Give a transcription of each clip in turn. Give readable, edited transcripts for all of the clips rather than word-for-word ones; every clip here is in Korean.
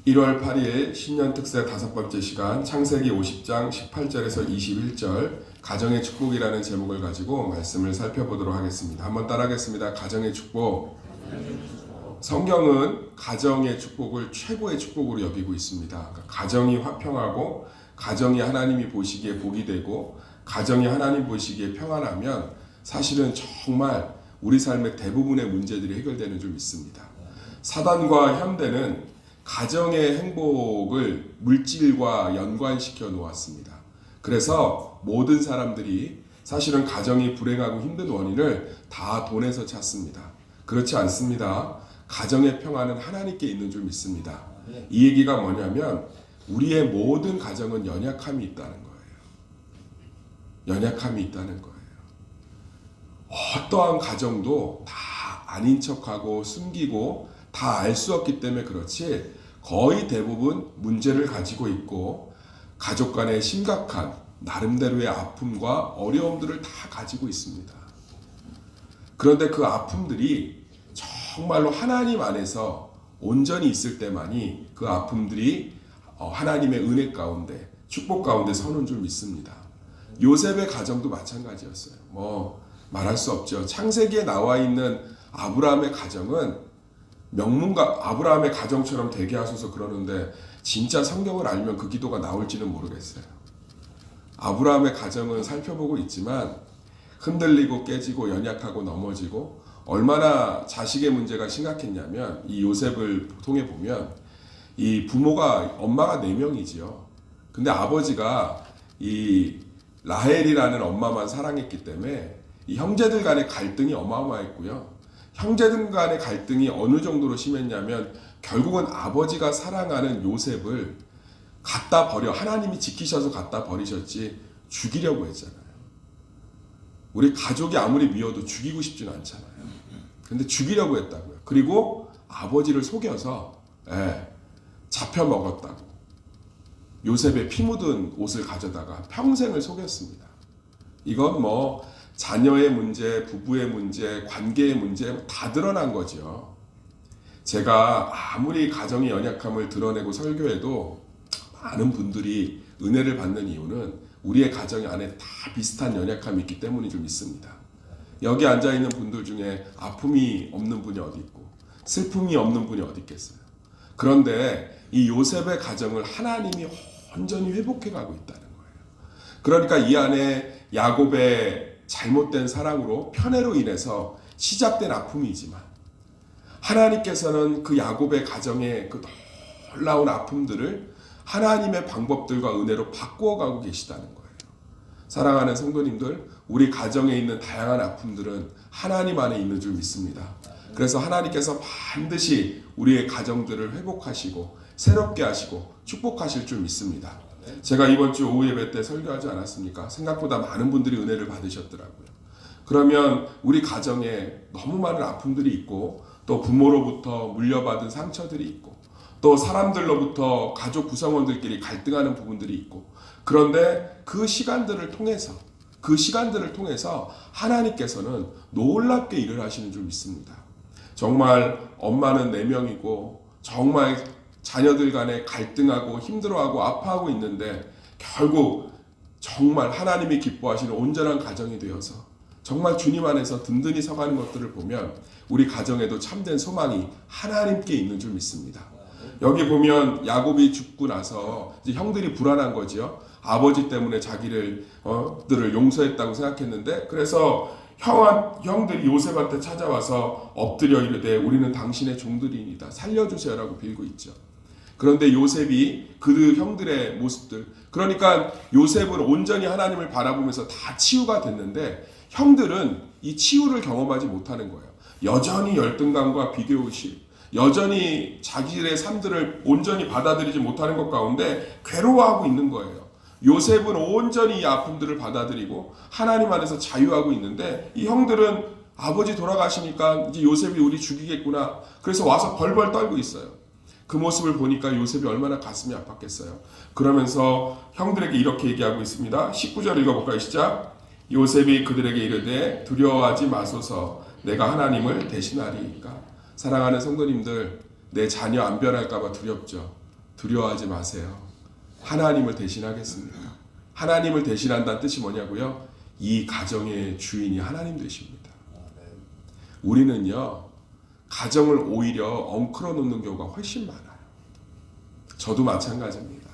1월 8일 신년 특세 5번째 시간 창세기 50장 18절에서 21절 가정의 축복이라는 제목을 가지고 말씀을 살펴보도록 하겠습니다. 한번 따라하겠습니다. 가정의 축복. 성경은 가정의 축복을 최고의 축복으로 여기고 있습니다. 그러니까 가정이 화평하고 가정이 하나님이 보시기에 복이 되고 가정이 하나님 보시기에 평안하면 사실은 정말 우리 삶의 대부분의 문제들이 해결되는 줄 믿습니다. 사단과 현대는 가정의 행복을 물질과 연관시켜 놓았습니다. 그래서 모든 사람들이 사실은 가정이 불행하고 힘든 원인을 다 돈에서 찾습니다. 그렇지 않습니다. 가정의 평안은 하나님께 있는 줄 믿습니다. 이 얘기가 뭐냐면 우리의 모든 가정은 연약함이 있다는 거예요. 연약함이 있다는 거예요. 어떠한 가정도 다 아닌 척하고 숨기고 다 알 수 없기 때문에 그렇지 거의 대부분 문제를 가지고 있고 가족 간의 심각한 나름대로의 아픔과 어려움들을 다 가지고 있습니다. 그런데 그 아픔들이 정말로 하나님 안에서 온전히 있을 때만이 그 아픔들이 하나님의 은혜 가운데 축복 가운데 서는 줄 믿습니다. 요셉의 가정도 마찬가지였어요. 말할 수 없죠. 창세기에 나와 있는 아브라함의 가정은 명문가 아브라함의 가정처럼 되게 하소서 그러는데 진짜 성경을 알면 그 기도가 나올지는 모르겠어요. 아브라함의 가정은 살펴보고 있지만 흔들리고 깨지고 연약하고 넘어지고 얼마나 자식의 문제가 심각했냐면 이 요셉을 통해 보면 이 부모가 엄마가 4명이지요. 근데 아버지가 이 라헬이라는 엄마만 사랑했기 때문에 이 형제들 간의 갈등이 어마어마했고요. 형제들 간의 갈등이 어느 정도로 심했냐면 결국은 아버지가 사랑하는 요셉을 갖다 버려 하나님이 지키셔서 갖다 버리셨지 죽이려고 했잖아요. 우리 가족이 아무리 미워도 죽이고 싶진 않잖아요. 근데 죽이려고 했다고요. 그리고 아버지를 속여서 잡혀 먹었다고. 요셉의 피 묻은 옷을 가져다가 평생을 속였습니다. 이건 자녀의 문제, 부부의 문제, 관계의 문제 다 드러난 거죠. 제가 아무리 가정의 연약함을 드러내고 설교해도 많은 분들이 은혜를 받는 이유는 우리의 가정 안에 다 비슷한 연약함이 있기 때문인 줄 믿습니다. 여기 앉아있는 분들 중에 아픔이 없는 분이 어디 있고 슬픔이 없는 분이 어디 있겠어요. 그런데 이 요셉의 가정을 하나님이 온전히 회복해가고 있다는 거예요. 그러니까 이 안에 야곱의 잘못된 사랑으로 편애로 인해서 시작된 아픔이지만 하나님께서는 그 야곱의 가정의 그 놀라운 아픔들을 하나님의 방법들과 은혜로 바꾸어가고 계시다는 거예요. 사랑하는 성도님들, 우리 가정에 있는 다양한 아픔들은 하나님 안에 있는 줄 믿습니다. 그래서 하나님께서 반드시 우리의 가정들을 회복하시고 새롭게 하시고 축복하실 줄 믿습니다. 제가 이번 주 오후 예배 때 설교하지 않았습니까? 생각보다 많은 분들이 은혜를 받으셨더라고요. 그러면 우리 가정에 너무 많은 아픔들이 있고 또 부모로부터 물려받은 상처들이 있고 또 사람들로부터 가족 구성원들끼리 갈등하는 부분들이 있고 그런데 그 시간들을 통해서 하나님께서는 놀랍게 일을 하시는 줄 믿습니다. 정말 엄마는 4명이고 정말 자녀들 간에 갈등하고 힘들어하고 아파하고 있는데 결국 정말 하나님이 기뻐하시는 온전한 가정이 되어서 정말 주님 안에서 든든히 서가는 것들을 보면 우리 가정에도 참된 소망이 하나님께 있는 줄 믿습니다. 여기 보면 야곱이 죽고 나서 이제 형들이 불안한 거죠. 아버지 때문에 자기들을 용서했다고 생각했는데 그래서 형들이 요셉한테 찾아와서 엎드려 이르되 우리는 당신의 종들이니이다. 살려주세요라고 빌고 있죠. 그런데 요셉이 그 형들의 모습들, 그러니까 요셉은 온전히 하나님을 바라보면서 다 치유가 됐는데 형들은 이 치유를 경험하지 못하는 거예요. 여전히 열등감과 비교의식, 여전히 자기들의 삶들을 온전히 받아들이지 못하는 것 가운데 괴로워하고 있는 거예요. 요셉은 온전히 이 아픔들을 받아들이고 하나님 안에서 자유하고 있는데 이 형들은 아버지 돌아가시니까 이제 요셉이 우리 죽이겠구나. 그래서 와서 벌벌 떨고 있어요. 그 모습을 보니까 요셉이 얼마나 가슴이 아팠겠어요. 그러면서 형들에게 이렇게 얘기하고 있습니다. 19절 읽어볼까요? 시작. 요셉이 그들에게 이르되 두려워하지 마소서 내가 하나님을 대신하리이까. 사랑하는 성도님들, 내 자녀 안 변할까 봐 두렵죠. 두려워하지 마세요. 하나님을 대신하겠습니다. 하나님을 대신한다는 뜻이 뭐냐고요? 이 가정의 주인이 하나님 되십니다. 우리는요, 가정을 오히려 엉클어 놓는 경우가 훨씬 많아요. 저도 마찬가지입니다.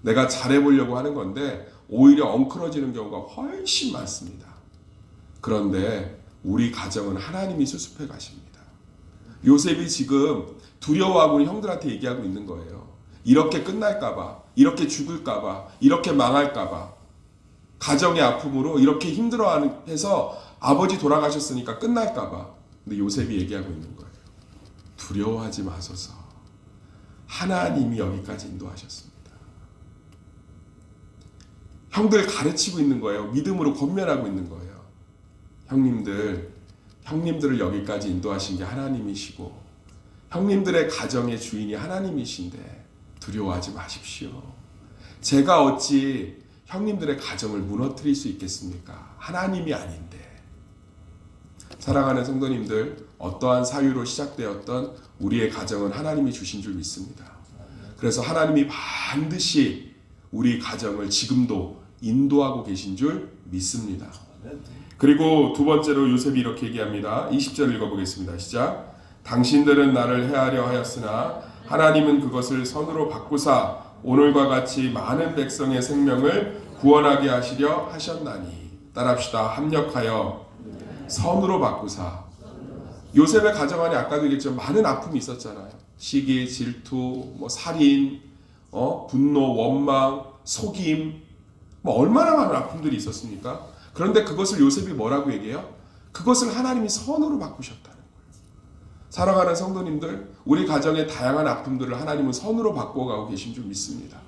내가 잘해보려고 하는 건데 오히려 엉클어지는 경우가 훨씬 많습니다. 그런데 우리 가정은 하나님이 수습해 가십니다. 요셉이 지금 두려워하고 형들한테 얘기하고 있는 거예요. 이렇게 끝날까봐, 이렇게 죽을까봐, 이렇게 망할까봐, 가정의 아픔으로 이렇게 힘들어해서 아버지 돌아가셨으니까 끝날까봐. 근데 요셉이 얘기하고 있는 거예요. 두려워하지 마소서. 하나님이 여기까지 인도하셨습니다. 형들 가르치고 있는 거예요. 믿음으로 권면하고 있는 거예요. 형님들을 여기까지 인도하신 게 하나님이시고 형님들의 가정의 주인이 하나님이신데 두려워하지 마십시오. 제가 어찌 형님들의 가정을 무너뜨릴 수 있겠습니까? 하나님이 아닌데. 사랑하는 성도님들, 어떠한 사유로 시작되었던 우리의 가정은 하나님이 주신 줄 믿습니다. 그래서 하나님이 반드시 우리 가정을 지금도 인도하고 계신 줄 믿습니다. 그리고 두 번째로 요셉이 이렇게 얘기합니다. 20절 읽어보겠습니다. 시작. 당신들은 나를 해하려 하였으나 하나님은 그것을 선으로 바꾸사 오늘과 같이 많은 백성의 생명을 구원하게 하시려 하셨나니. 따라합시다. 합력하여 선으로 바꾸사. 요셉의 가정 안에 아까도 얘기했지만 많은 아픔이 있었잖아요. 시기, 질투, 살인, 분노, 원망, 속임, 얼마나 많은 아픔들이 있었습니까? 그런데 그것을 요셉이 뭐라고 얘기해요? 그것을 하나님이 선으로 바꾸셨다는 거예요. 사랑하는 성도님들, 우리 가정의 다양한 아픔들을 하나님은 선으로 바꿔가고 계신 줄 믿습니다.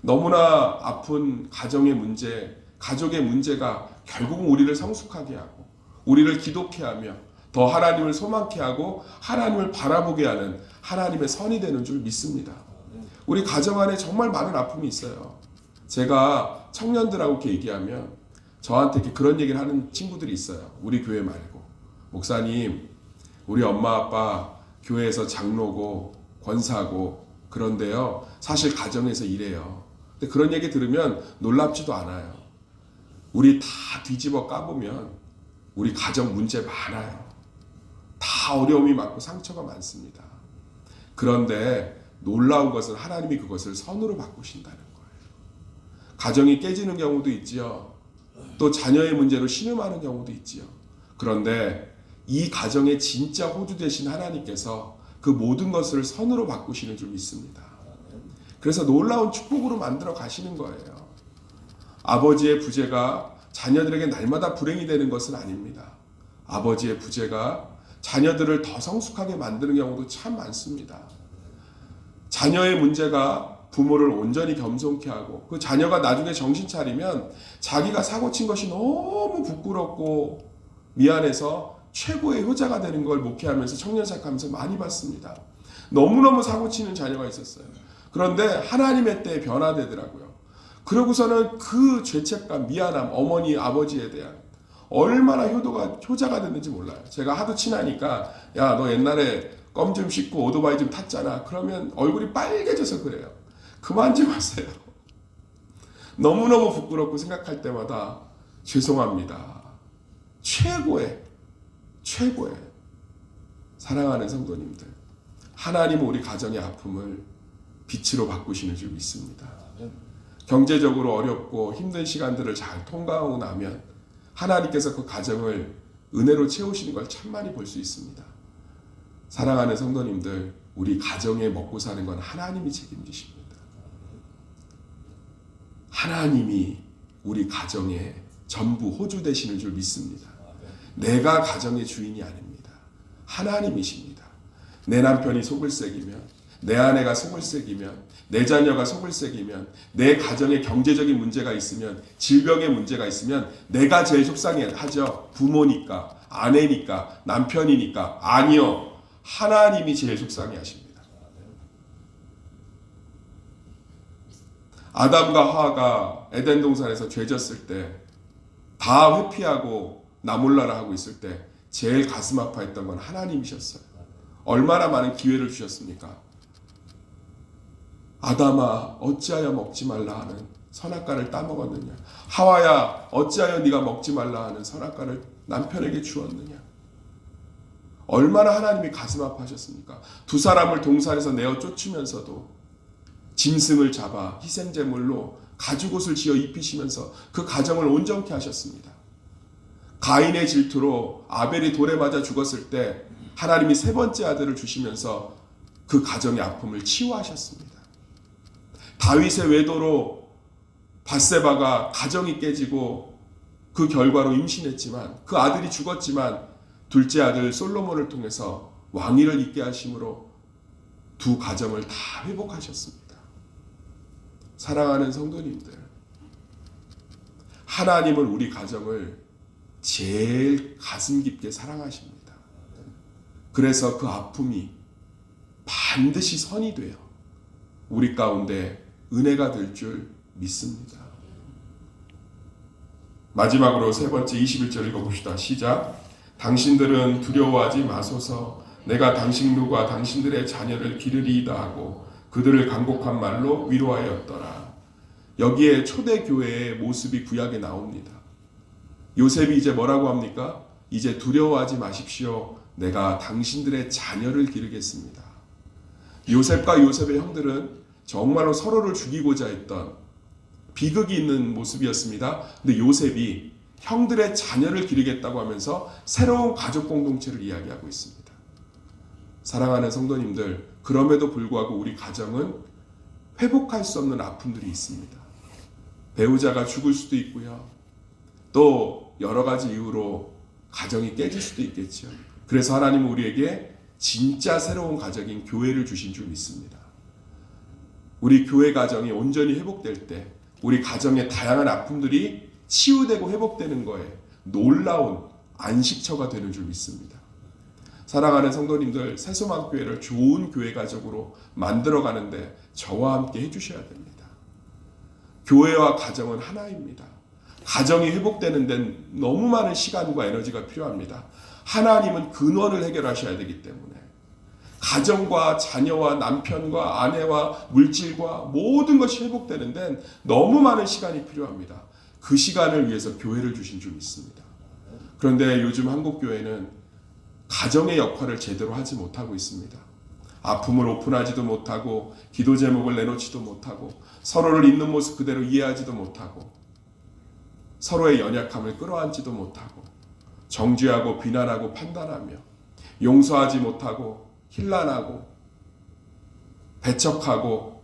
너무나 아픈 가정의 문제, 가족의 문제가 결국은 우리를 성숙하게 하고 우리를 기독케 하며 더 하나님을 소망케 하고 하나님을 바라보게 하는 하나님의 선이 되는 줄 믿습니다. 우리 가정 안에 정말 많은 아픔이 있어요. 제가 청년들하고 이렇게 얘기하면 저한테 이렇게 그런 얘기를 하는 친구들이 있어요. 우리 교회 말고. 목사님, 우리 엄마 아빠 교회에서 장로고 권사고 그런데요, 사실 가정에서 이래요. 근데 그런 얘기 들으면 놀랍지도 않아요. 우리 다 뒤집어 까보면 우리 가정 문제 많아요. 다 어려움이 많고 상처가 많습니다. 그런데 놀라운 것은 하나님이 그것을 선으로 바꾸신다는 거예요. 가정이 깨지는 경우도 있지요. 또 자녀의 문제로 신음하는 경우도 있지요. 그런데 이 가정의 진짜 호주 되신 하나님께서 그 모든 것을 선으로 바꾸시는 줄 믿습니다. 그래서 놀라운 축복으로 만들어 가시는 거예요. 아버지의 부재가 자녀들에게 날마다 불행이 되는 것은 아닙니다. 아버지의 부재가 자녀들을 더 성숙하게 만드는 경우도 참 많습니다. 자녀의 문제가 부모를 온전히 겸손케 하고 그 자녀가 나중에 정신 차리면 자기가 사고친 것이 너무 부끄럽고 미안해서 최고의 효자가 되는 걸 목회하면서 청년사역하면서 많이 봤습니다. 너무너무 사고치는 자녀가 있었어요. 그런데 하나님의 때에 변화되더라고요. 그러고서는 그 죄책감, 미안함, 어머니, 아버지에 대한 얼마나 효자가 됐는지 몰라요. 제가 하도 친하니까 야, 너 옛날에 껌 좀 씹고 오토바이 좀 탔잖아. 그러면 얼굴이 빨개져서 그래요. 그만 좀 하세요. 너무너무 부끄럽고 생각할 때마다 죄송합니다. 최고의 사랑하는 성도님들, 하나님은 우리 가정의 아픔을 빛으로 바꾸시는 줄 믿습니다. 경제적으로 어렵고 힘든 시간들을 잘 통과하고 나면 하나님께서 그 가정을 은혜로 채우시는 걸 참 많이 볼 수 있습니다. 사랑하는 성도님들, 우리 가정에 먹고 사는 건 하나님이 책임지십니다. 하나님이 우리 가정의 전부 호주 되시는 줄 믿습니다. 내가 가정의 주인이 아닙니다. 하나님이십니다. 내 남편이 속을 새기면, 내 아내가 속을 새기면, 내 자녀가 속을 새기면, 내 가정에 경제적인 문제가 있으면, 질병의 문제가 있으면 내가 제일 속상해하죠. 부모니까, 아내니까, 남편이니까. 아니요. 하나님이 제일 속상해하십니다. 아담과 하와가 에덴 동산에서 죄졌을 때 다 회피하고 나 몰라라 하고 있을 때 제일 가슴 아파했던 건 하나님이셨어요. 얼마나 많은 기회를 주셨습니까? 아담아 어찌하여 먹지 말라 하는 선악과를 따먹었느냐? 하와야 어찌하여 네가 먹지 말라 하는 선악과를 남편에게 주었느냐? 얼마나 하나님이 가슴 아파하셨습니까? 두 사람을 동산에서 내어 쫓으면서도 짐승을 잡아 희생제물로 가죽옷을 지어 입히시면서 그 가정을 온전케 하셨습니다. 가인의 질투로 아벨이 돌에 맞아 죽었을 때 하나님이 세 번째 아들을 주시면서 그 가정의 아픔을 치유하셨습니다. 다윗의 외도로 밧세바가 가정이 깨지고 그 결과로 임신했지만 그 아들이 죽었지만 둘째 아들 솔로몬을 통해서 왕위를 잇게 하심으로 두 가정을 다 회복하셨습니다. 사랑하는 성도님들, 하나님은 우리 가정을 제일 가슴 깊게 사랑하십니다. 그래서 그 아픔이 반드시 선이 되어 우리 가운데 은혜가 될 줄 믿습니다. 마지막으로 세 번째 21절 읽어봅시다. 시작. 당신들은 두려워하지 마소서. 내가 당신들과 당신들의 자녀를 기르리이다 하고 그들을 간곡한 말로 위로하였더라. 여기에 초대교회의 모습이 구약에 나옵니다. 요셉이 이제 뭐라고 합니까? 이제 두려워하지 마십시오. 내가 당신들의 자녀를 기르겠습니다. 요셉과 요셉의 형들은 정말로 서로를 죽이고자 했던 비극이 있는 모습이었습니다. 근데 요셉이 형들의 자녀를 기르겠다고 하면서 새로운 가족 공동체를 이야기하고 있습니다. 사랑하는 성도님들, 그럼에도 불구하고 우리 가정은 회복할 수 없는 아픔들이 있습니다. 배우자가 죽을 수도 있고요. 또 여러 가지 이유로 가정이 깨질 수도 있겠죠. 그래서 하나님은 우리에게 진짜 새로운 가정인 교회를 주신 줄 믿습니다. 우리 교회 가정이 온전히 회복될 때 우리 가정의 다양한 아픔들이 치유되고 회복되는 거에 놀라운 안식처가 되는 줄 믿습니다. 사랑하는 성도님들, 새소망교회를 좋은 교회 가족으로 만들어가는데 저와 함께 해주셔야 됩니다. 교회와 가정은 하나입니다. 가정이 회복되는 데는 너무 많은 시간과 에너지가 필요합니다. 하나님은 근원을 해결하셔야 되기 때문에 가정과 자녀와 남편과 아내와 물질과 모든 것이 회복되는 데는 너무 많은 시간이 필요합니다. 그 시간을 위해서 교회를 주신 줄 믿습니다. 그런데 요즘 한국 교회는 가정의 역할을 제대로 하지 못하고 있습니다. 아픔을 오픈하지도 못하고 기도 제목을 내놓지도 못하고 서로를 있는 모습 그대로 이해하지도 못하고 서로의 연약함을 끌어안지도 못하고 정죄하고 비난하고 판단하며 용서하지 못하고 힐난하고 배척하고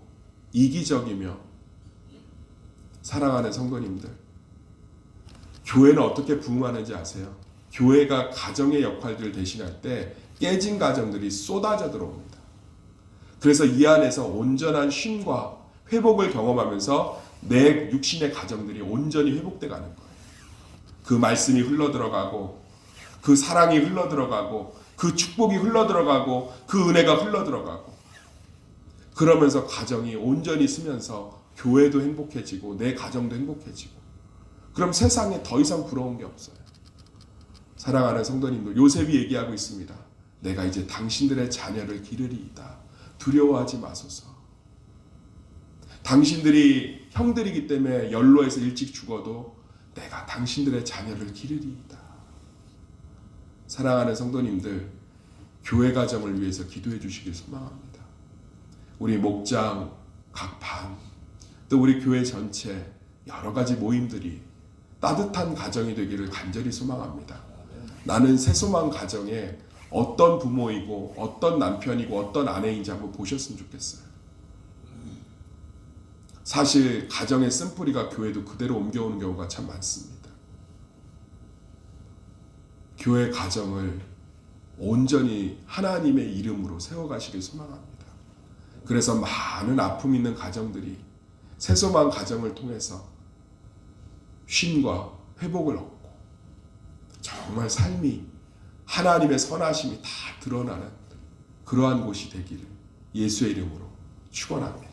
이기적이며 사랑하는 성도님들, 교회는 어떻게 부흥하는지 아세요? 교회가 가정의 역할들을 대신할 때 깨진 가정들이 쏟아져 들어옵니다. 그래서 이 안에서 온전한 쉼과 회복을 경험하면서 내 육신의 가정들이 온전히 회복돼 가는 거예요. 그 말씀이 흘러들어가고 그 사랑이 흘러들어가고 그 축복이 흘러들어가고 그 은혜가 흘러들어가고 그러면서 가정이 온전히 쓰면서 교회도 행복해지고 내 가정도 행복해지고 그럼 세상에 더 이상 부러운 게 없어요. 사랑하는 성도님들, 요셉이 얘기하고 있습니다. 내가 이제 당신들의 자녀를 기르리이다. 두려워하지 마소서. 당신들이 형들이기 때문에 연로해서 일찍 죽어도 내가 당신들의 자녀를 기르리이다. 사랑하는 성도님들, 교회 가정을 위해서 기도해 주시길 소망합니다. 우리 목장, 각 반, 또 우리 교회 전체 여러 가지 모임들이 따뜻한 가정이 되기를 간절히 소망합니다. 나는 새소망 가정에 어떤 부모이고 어떤 남편이고 어떤 아내인지 한번 보셨으면 좋겠어요. 사실 가정의 쓴뿌리가 교회도 그대로 옮겨오는 경우가 참 많습니다. 교회 가정을 온전히 하나님의 이름으로 세워가시길 소망합니다. 그래서 많은 아픔 있는 가정들이 새소망 가정을 통해서 쉼과 회복을 얻고 정말 삶이 하나님의 선하심이 다 드러나는 그러한 곳이 되기를 예수의 이름으로 축원합니다.